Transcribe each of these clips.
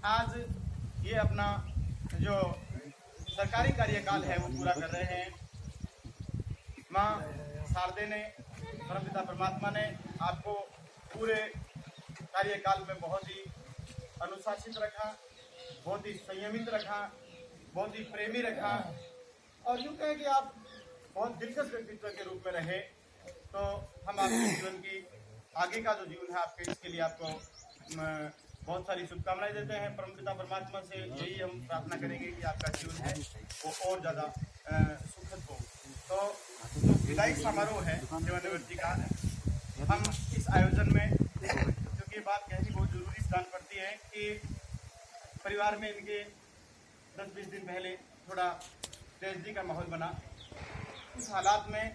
आज ये अपना जो सरकारी कार्यकाल है वो पूरा कर रहे हैं। माँ शारदे ने, परमपिता परमात्मा ने आपको पूरे कार्यकाल में बहुत ही अनुशासित रखा, बहुत ही संयमित रखा, बहुत ही प्रेमी रखा और यूँ कहें कि आप बहुत दिलकश व्यक्तित्व के रूप में रहे। तो हम आपके जीवन की आगे का जो जीवन है आपके, इसके लिए आपको बहुत सारी शुभकामनाएं देते हैं। परमपिता परमात्मा से यही हम प्रार्थना करेंगे कि आपका जीवन है वो और ज़्यादा सुखद हो। तो जो विदाई समारोह है सेवानिवृत्ति का, हम इस आयोजन में, क्योंकि ये बात कहनी बहुत जरूरी स्थान पड़ती है कि परिवार में इनके 10-20 दिन पहले थोड़ा ट्रेजेडी का माहौल बना। उस हालात में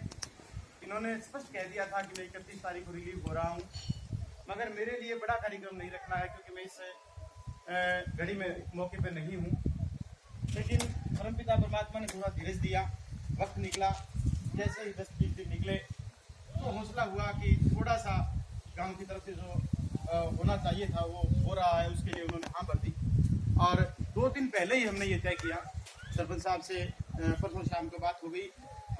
इन्होंने स्पष्ट कह दिया था कि मैं 31 तारीख को रिलीव हो रहा हूँ, मगर मेरे लिए बड़ा कार्यक्रम नहीं रखना है क्योंकि मैं इस घड़ी में मौके पर नहीं हूँ। लेकिन परमपिता परमात्मा ने थोड़ा धीरज दिया, वक्त निकला। जैसे ही 10-20 दिन निकले तो हौसला हुआ कि थोड़ा सा गांव की तरफ से जो होना चाहिए था वो हो रहा है, उसके लिए उन्होंने हाँ भर दी। और 2 दिन पहले ही हमने ये तय किया, सरपंच साहब से परसों शाम को बात हो गई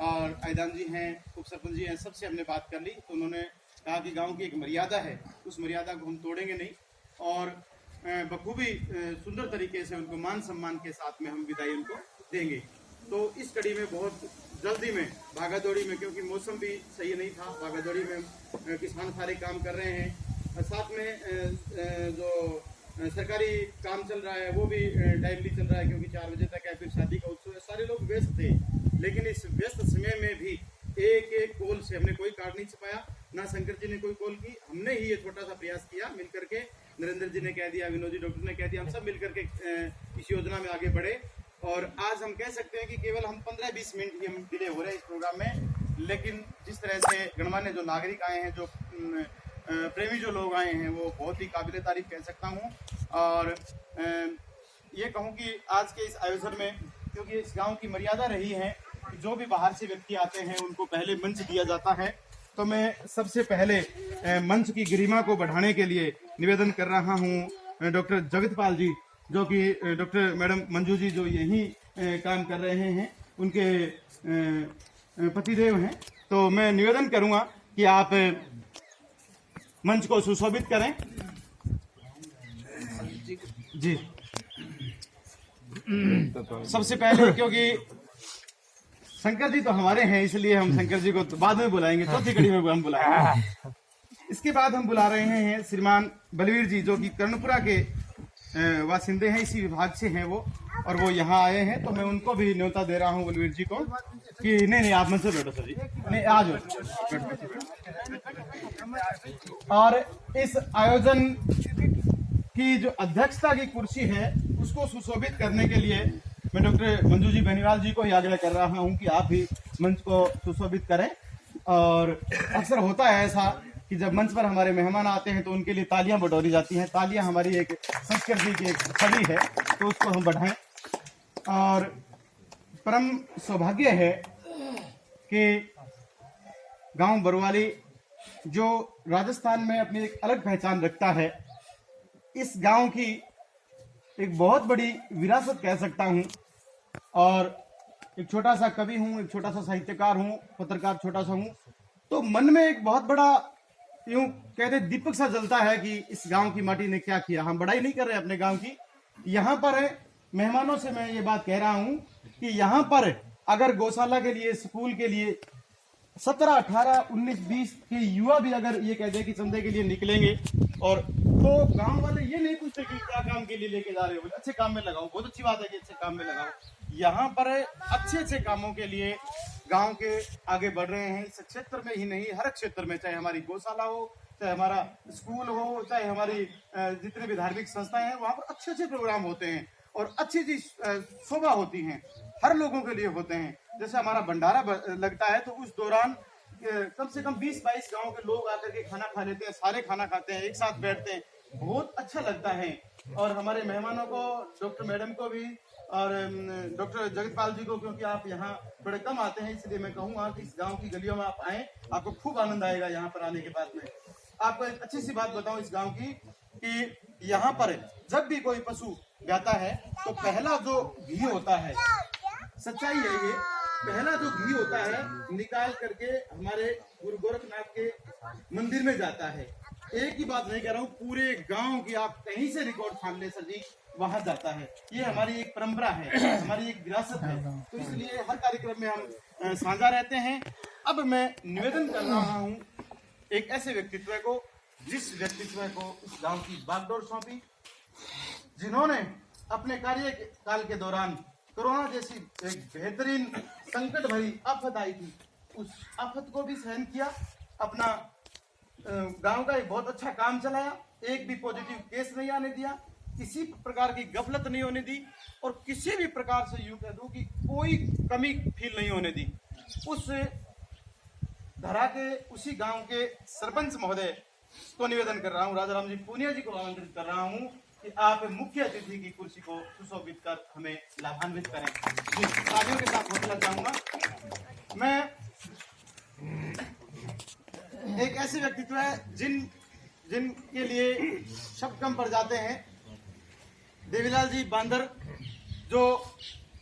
और आयदान जी हैं, उप सरपंच जी हैं, सबसे हमने बात कर ली। तो उन्होंने कहा कि गांव की एक मर्यादा है, उस मर्यादा को हम तोड़ेंगे नहीं और बखूबी सुंदर तरीके से उनको मान सम्मान के साथ में हम विदाई उनको देंगे। तो इस कड़ी में बहुत जल्दी में भागादौड़ी में, क्योंकि मौसम भी सही नहीं था, भागादौड़ी में किसान सारे काम कर रहे हैं, साथ में जो सरकारी काम चल रहा है वो भी टाइमली चल रहा है क्योंकि 4 बजे तक है, फिर शादी का उत्सव है, सारे लोग व्यस्त थे। लेकिन इस व्यस्त समय में भी एक एक कॉल से हमने कोई कार्ड नहीं छपाया, ना शंकर जी ने कोई कॉल की, हमने ही ये छोटा सा प्रयास किया मिलकर के। नरेंद्र जी ने कह दिया, विनोद जी डॉक्टर ने कह दिया, हम सब मिलकर के इस योजना में आगे बढ़े। और आज हम कह सकते हैं कि केवल हम 15-20 मिनट ही हम डिले हो रहे हैं इस प्रोग्राम में, लेकिन जिस तरह से गणमान्य जो नागरिक आए हैं, जो प्रेमी जो लोग आए हैं, वो बहुत ही काबिल तारीफ कह सकता हूँ। और ये कहूँ कि आज के इस आयोजन में, क्योंकि इस गांव की मर्यादा रही है, जो भी बाहर से व्यक्ति आते हैं उनको पहले मंच दिया जाता है, तो मैं सबसे पहले मंच की गरिमा को बढ़ाने के लिए निवेदन कर रहा हूँ डॉक्टर जगतपाल जी, जो कि डॉक्टर मैडम मंजू जी जो यही काम कर रहे हैं, उनके पतिदेव हैं। तो मैं निवेदन करूँगा कि आप मंच को सुशोभित करें। जी सबसे पहले, क्योंकि शंकर जी तो हमारे हैं, इसलिए हम शंकर जी को तो बाद में बुलाएंगे, चौथी कड़ी में हम बुलाएंगे। इसके बाद हम बुला रहे हैं श्रीमान बलवीर जी, जो कि कर्णपुरा के वासिंदे हैं, इसी विभाग से हैं वो, और वो यहाँ आए हैं। तो मैं उनको भी न्योता दे रहा हूँ बलवीर जी को कि नहीं आप मुझसे बैठो सर जी, नहीं आ जाओ। और इस आयोजन की जो अध्यक्षता की कुर्सी है उसको सुशोभित करने के लिए मैं डॉक्टर मंजू जी बेनीवाल जी को ही आग्रह कर रहा हूं कि आप भी मंच को सुशोभित करें। और अक्सर होता है ऐसा कि जब मंच पर हमारे मेहमान आते हैं तो उनके लिए तालियां बटोरी जाती हैं। तालियां हमारी एक संस्कृति की एक छवि है, तो उसको हम बढ़ाएं। और परम सौभाग्य है कि गांव बरुवाली, जो राजस्थान में अपनी एक अलग पहचान रखता है, इस गांव की एक बहुत बड़ी विरासत कह सकता हूं। और एक छोटा सा कवि हूं, एक छोटा सा साहित्यकार हूं, पत्रकार छोटा सा हूं, तो मन में एक बहुत बड़ा यूं कहते दीपक सा जलता है कि इस गांव की माटी ने क्या किया। हम बड़ाई नहीं कर रहे अपने गांव की, यहाँ पर मेहमानों से मैं ये बात कह रहा हूं कि यहाँ पर अगर गौशाला के लिए, स्कूल के लिए 17, 18, 19, 20 के युवा भी अगर ये कहते हैं कि चंदे के लिए निकलेंगे, और तो गांव वाले ये नहीं पूछते कि क्या काम के लिए लेके जा रहे हो, अच्छे काम में लगाओ, बहुत अच्छी बात है कि अच्छे काम में लगाओ। यहाँ पर अच्छे कामों के लिए गांव के आगे बढ़ रहे हैं, इस क्षेत्र में ही नहीं, हर क्षेत्र में, चाहे हमारी गौशाला हो, चाहे हमारा स्कूल हो, चाहे हमारी जितने भी धार्मिक संस्थाएं हैं, वहाँ पर अच्छे प्रोग्राम होते हैं और अच्छी शोभा होती हैं, हर लोगों के लिए होते हैं। जैसे हमारा भंडारा लगता है तो उस दौरान कम से कम 20-22 गांव के लोग आकर के खाना खा लेते हैं, सारे खाना खाते हैं, एक साथ बैठते हैं, बहुत अच्छा लगता है। और हमारे मेहमानों को, डॉक्टर मैडम को भी और डॉक्टर जगतपाल जी को, क्योंकि आप यहाँ बड़े कम आते हैं, इसलिए मैं कहूँगा कि इस गांव की गलियों में आप आएँ, आपको खूब आनंद आएगा यहाँ पर आने के बाद में। आपको एक अच्छी सी बात बताऊँ इस गांव की कि यहाँ पर जब भी कोई पशु जाता है तो पहला जो घी होता है, सच्चाई है ये, पहला जो घी होता है निकाल करके हमारे गुरु गोरखनाथ के मंदिर में जाता है। एक ही बात नहीं कह रहा हूँ, पूरे गांव की आप कहीं से रिकॉर्ड छान ले सर जी, वहां जाता है। ये हमारी एक परंपरा है, हमारी एक विरासत है, तो इसलिए हर कार्यक्रम में हम साझा रहते हैं। अब मैं निवेदन कर रहा हूँ एक ऐसे व्यक्तित्व को, जिस व्यक्तित्व को इस गांव की बागडोर सौंपी, जिन्होंने अपने कार्यकाल के दौरान कोरोना जैसी एक बेहतरीन संकट भरी आफत आई थी, उस आफत को भी सहन किया, अपना गांव का एक बहुत अच्छा काम चलाया, एक भी पॉजिटिव केस नहीं आने दिया, किसी प्रकार की गफलत नहीं होने दी, और किसी भी प्रकार से यूं कह दूं कि कोई कमी फील नहीं होने दी। उस धरा के उसी गांव के सरपंच महोदय को निवेदन कर रहा हूं, राजा राम जी पूनिया जी को आमंत्रित कर रहा हूं कि आप मुख्य अतिथि की कुर्सी को सुशोभित कर हमें लाभान्वित करें। जी, तालियों के साथ बोलना चाहूंगा। मैं एक ऐसे व्यक्तित्व है जिनके लिए शब्द कम पड़ जाते हैं। देवीलाल जी बांदर, जो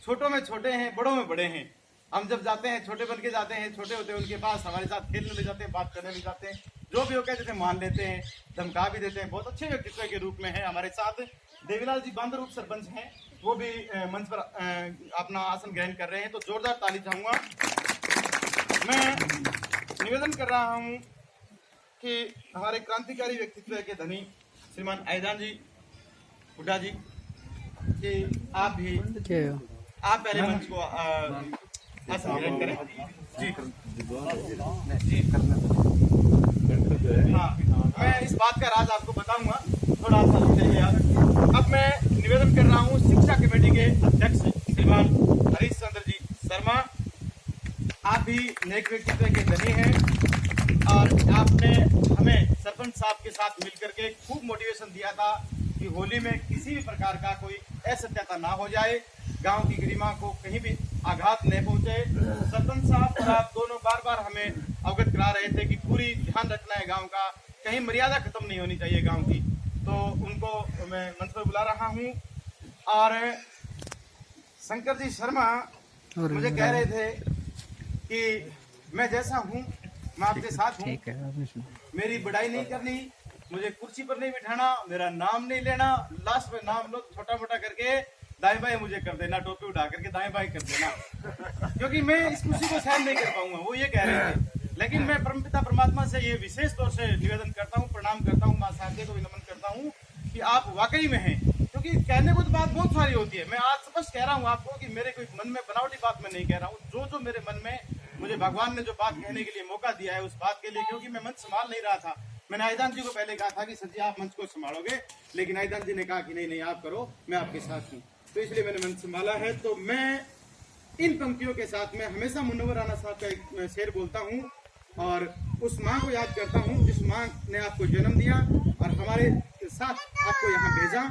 छोटों में छोटे हैं, बड़ों में बड़े हैं। हम जब जाते हैं छोटे बन के जाते हैं, छोटे होते हैं उनके पास, हमारे साथ खेलने ले जाते हैं, बात करने ले जाते हैं, जो भी हो कहते थे मान लेते हैं, धमका भी देते हैं। बहुत अच्छे व्यक्तित्व के रूप में है हमारे साथ देवीलाल जी बांदर उप सरपंच हैं, वो भी मंच पर अपना आसन ग्रहण कर रहे हैं, तो जोरदार ताली चाहूंगा। मैं निवेदन कर रहा हूं कि हमारे क्रांतिकारी व्यक्तित्व के धनी श्रीमान आयदान जी हुड्डा जी, कि आप पहले मंच को आसन ग्रहण करें। जी हाँ, मैं इस बात का राज आपको बताऊंगा, थोड़ा सा चाहिए आप। अब मैं निवेदन कर रहा हूँ शिक्षा कमेटी के अध्यक्ष श्रीमान हरीश चंद्र जी शर्मा, आप भी नेक व्यक्तित्व के धनी हैं, और आपने हमें सरपंच साहब के साथ मिलकर के खूब मोटिवेशन दिया था कि होली में किसी भी प्रकार का कोई असत्यता ना हो जाए, गांव की गरिमा को कहीं भी आघात नहीं पहुंचे। सरपंच साहब और आप दोनों बार बार हमें अवगत करा रहे थे कि पूरी ध्यान रखना है गांव का, कहीं मर्यादा खत्म नहीं होनी चाहिए गांव की, तो उनको मैं मंच पर बुला रहा हूं। और शंकर जी शर्मा मुझे कह रहे थे कि मैं जैसा हूं मैं आपके साथ हूं, मेरी बड़ाई नहीं करनी, मुझे कुर्सी पर नहीं बिठाना, मेरा नाम नहीं लेना, लास्ट में नाम लो छोटा मोटा करके दाएं बाएं मुझे कर देना, टोपी उठा करके दाएं बाएं कर देना, क्योंकि मैं इस कुर्सी को सहन नहीं कर पाऊंगा, वो ये कह रहे थे। लेकिन मैं परमपिता परमात्मा से ये विशेष तौर से निवेदन करता हूँ, प्रणाम करता हूँ, माँ शारदे को भी नमन करता हूँ कि आप वाकई में हैं, क्योंकि कहने को तो बात बहुत सारी होती है। मैं आज स्पष्ट कह रहा हूँ आपको कि मेरे कोई मन में बनावटी बात मैं नहीं कह रहा हूँ, जो मेरे मन में मुझे भगवान ने जो बात कहने के लिए मौका दिया है उस बात के लिए, क्योंकि मैं मंच संभाल नहीं रहा था। मैंने आयदान जी को पहले कहा था कि सर जी आप मंच को संभालोगे, लेकिन आयदान जी ने कहा कि नहीं आप करो, मैं आपके साथ हूँ, तो इसलिए मैंने मंच संभाला है। तो मैं इन पंक्तियों के साथ में हमेशा मुनव्वर राणा साहब का एक शेर बोलता हूँ, और उस माँ को याद करता हूँ जिस माँ ने आपको जन्म दिया और हमारे साथ आपको यहाँ भेजा,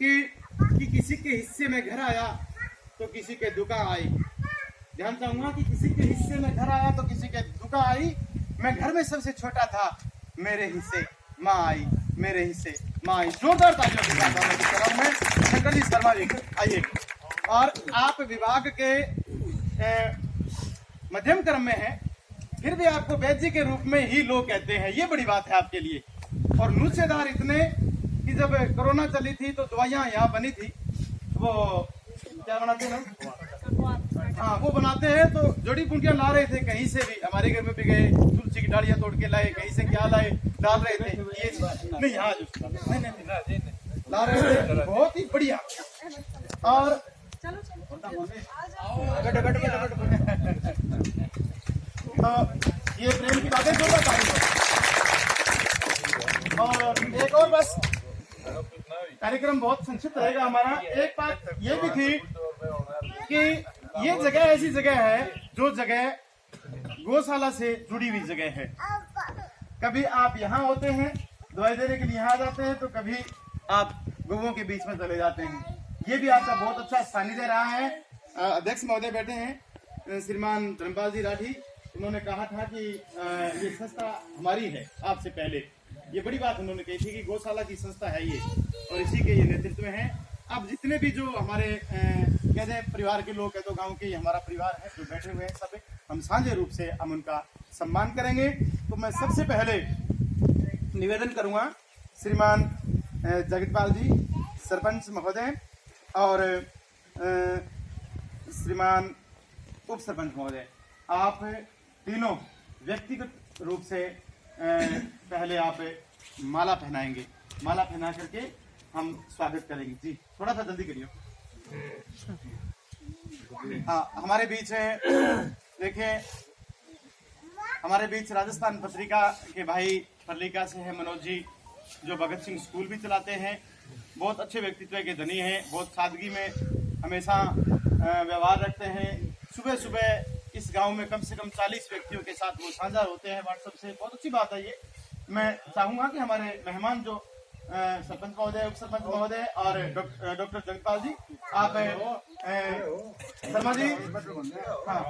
कि किसी के हिस्से में घर आया तो किसी के दुका आई। ध्यान चाहूंगा कि किसी के हिस्से में घर आया तो किसी के दुका आई। मैं घर में सबसे छोटा था, मेरे हिस्से माँ आई, मेरे हिस्से माँ आई। जोरदार तालियों के साथ मैं शंकर जी शर्मा जी आइए। और आप विभाग के मध्यम क्रम में हैं, फिर भी आपको वैद्य जी के रूप में ही लोग कहते हैं, ये बड़ी बात है आपके लिए। और नुस्खेदार इतने कि जब कोरोना चली थी तो दवाइयाँ यहाँ बनी थी, वो क्या बनाते हैं हाँ वो बनाते हैं, तो जड़ी बूटियां ला रहे थे कहीं से भी, हमारे घर में भी गए, तुलसी की डालियां तोड़ के लाए, कहीं से क्या लाए डाल रहे थे, ये नहीं हाँ नहीं ला रहे थे, बहुत ही बढ़िया। और तो ये प्रेम की बातें जोरदार तारीफ है। और एक और बस, कार्यक्रम बहुत संक्षिप्त रहेगा हमारा। एक बात ये भी थी कि ये जगह ऐसी जगह है जो जगह गौशाला से जुड़ी हुई जगह है। कभी आप यहाँ होते हैं दवाई देने के लिए यहाँ आ जाते हैं, तो कभी आप गौओं के बीच में चले जाते हैं। ये भी आपका बहुत अच्छा सानिध्य रहा है। अध्यक्ष महोदय बैठे हैं श्रीमान धर्मपाल जी राठी, उन्होंने कहा था कि ये संस्था हमारी है आपसे पहले, ये बड़ी बात उन्होंने कही थी कि गौशाला की संस्था है ये, और इसी के ये नेतृत्व में है। अब जितने भी जो हमारे कहते हैं परिवार के लोग हैं, तो गांव के ही हमारा परिवार है जो बैठे हुए हैं, सब हम साझे रूप से हम उनका सम्मान करेंगे। तो मैं सबसे पहले निवेदन करूंगा श्रीमान जगतपाल जी सरपंच महोदय और श्रीमान उप सरपंच महोदय, आप तीनों व्यक्तिगत रूप से पहले आप माला पहनाएंगे। माला पहना करके हम स्वागत करेंगे। जी थोड़ा सा जल्दी करिए। हाँ, हमारे बीच देखिए, हमारे बीच राजस्थान पत्रिका के भाई पर्लिका से है मनोज जी, जो भगत सिंह स्कूल भी चलाते हैं। बहुत अच्छे व्यक्तित्व के धनी हैं, बहुत सादगी में हमेशा व्यवहार रखते हैं। सुबह सुबह इस गांव में कम से कम 40 व्यक्तियों के साथ वो साझा होते हैं व्हाट्सएप से। बहुत अच्छी बात है ये। मैं चाहूंगा कि हमारे मेहमान जो सरपंच महोदय, उप सरपंच महोदय और डॉक्टर जगतपाल जी, आप शर्मा जी, हाँ